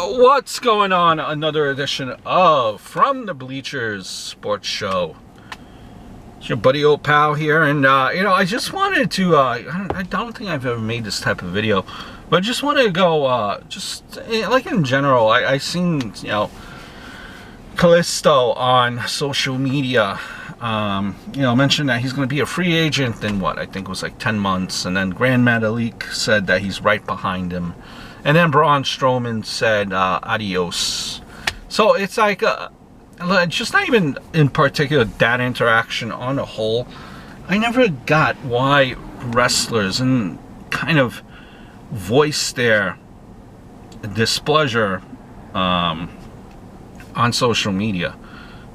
What's going on? Another edition of From the Bleachers Sports Show. It's your buddy old pal here, and I just wanted to. I don't think I've ever made this type of video, but I just wanted to go. Like in general, I seen Callisto on social media. Mentioned that he's going to be a free agent in what I think was like 10 months, and then Grand Metalik said that he's right behind him. And then Braun Strowman said adios. So it's like just not even in particular that interaction on a whole. I never got why wrestlers and kind of voice their displeasure on social media.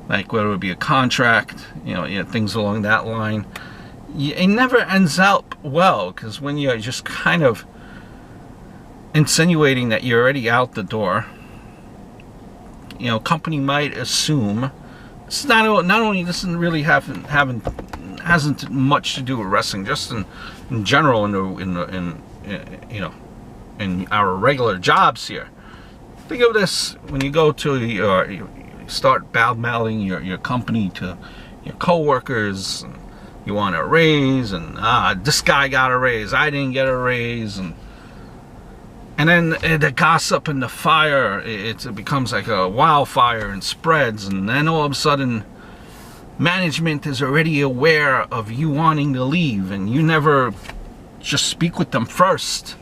Like whether it be a contract, things along that line. It never ends up well, because when you're just kind of insinuating that you're already out the door, company might assume it's not only this really hasn't much to do with wrestling, just in general in our regular jobs here. Think of this when you go to you start bad-mouthing your company to your coworkers. You want a raise, and this guy got a raise, I didn't get a raise, and then the gossip and the fire, it becomes like a wildfire and spreads, and then all of a sudden management is already aware of you wanting to leave, and you never just speak with them first.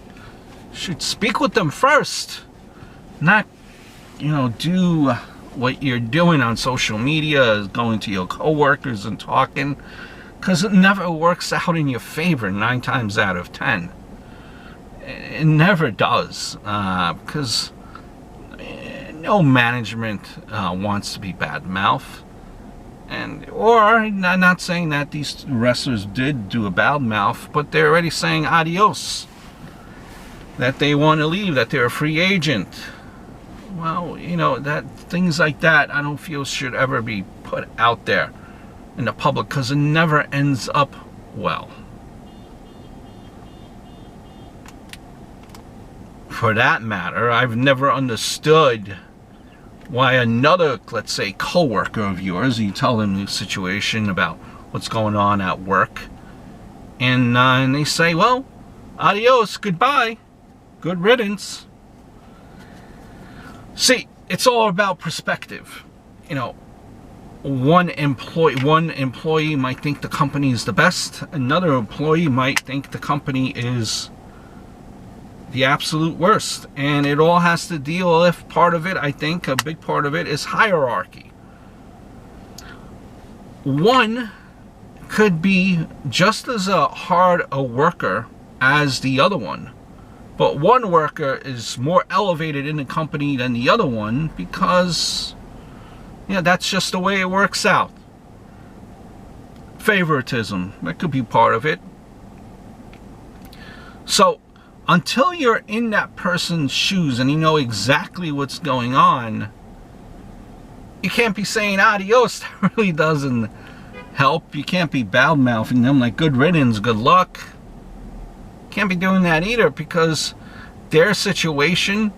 You should speak with them first, not do what you're doing on social media, is going to your coworkers and talking, because it never works out in your favor 9 times out of 10. It never does, because no management wants to be bad mouth, or I'm not saying that these wrestlers did do a bad mouth, but they're already saying adios, that they want to leave, that they're a free agent. Well, that things like that I don't feel should ever be put out there in the public, because it never ends up well. For that matter, I've never understood why another, let's say, coworker of yours, you tell them the situation about what's going on at work, and they say, well, adios, goodbye, good riddance. See, it's all about perspective. One employee might think the company is the best. Another employee might think the company is the absolute worst. And it all has to deal with part of it. I think a big part of it is hierarchy. One could be just as hard a worker as the other one. But one worker is more elevated in the company than the other one because, that's just the way it works out. Favoritism, that could be part of it. So, until you're in that person's shoes and you know exactly what's going on, you can't be saying adios. That really doesn't help. You can't be bad-mouthing them like good riddance, good luck. Can't be doing that either, because their situation,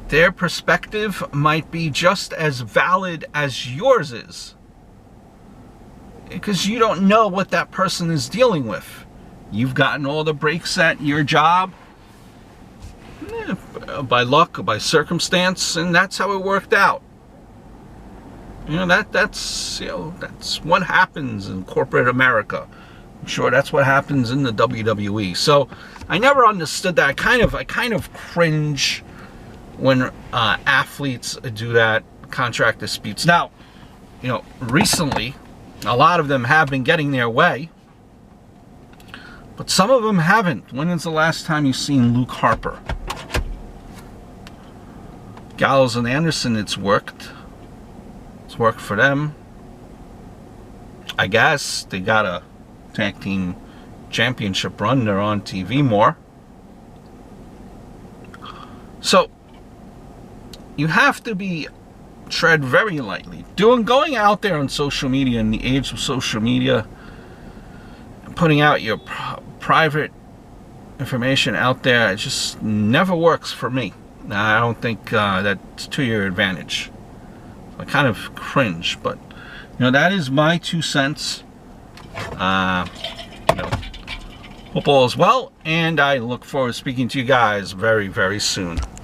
their perspective might be just as valid as yours is, because you don't know what that person is dealing with. You've gotten all the breaks at your job by luck or by circumstance, and that's how it worked out. That's what happens in corporate America. I'm sure that's what happens in the WWE. So I never understood that. I kind of cringe when athletes do that, contract disputes. Now, recently, a lot of them have been getting their way, but some of them haven't. When is the last time you've seen Luke Harper? Gallows and Anderson, it's worked. It's worked for them. I guess they got a tag team championship run. They're on TV more. So you have to tread very lightly. Going out there on social media, in the age of social media, putting out your private information out there, it just never works for me. I don't think that's to your advantage. I kind of cringe, but you know, that is my 2 cents. You know, hope all is well, and I look forward to speaking to you guys very, very soon.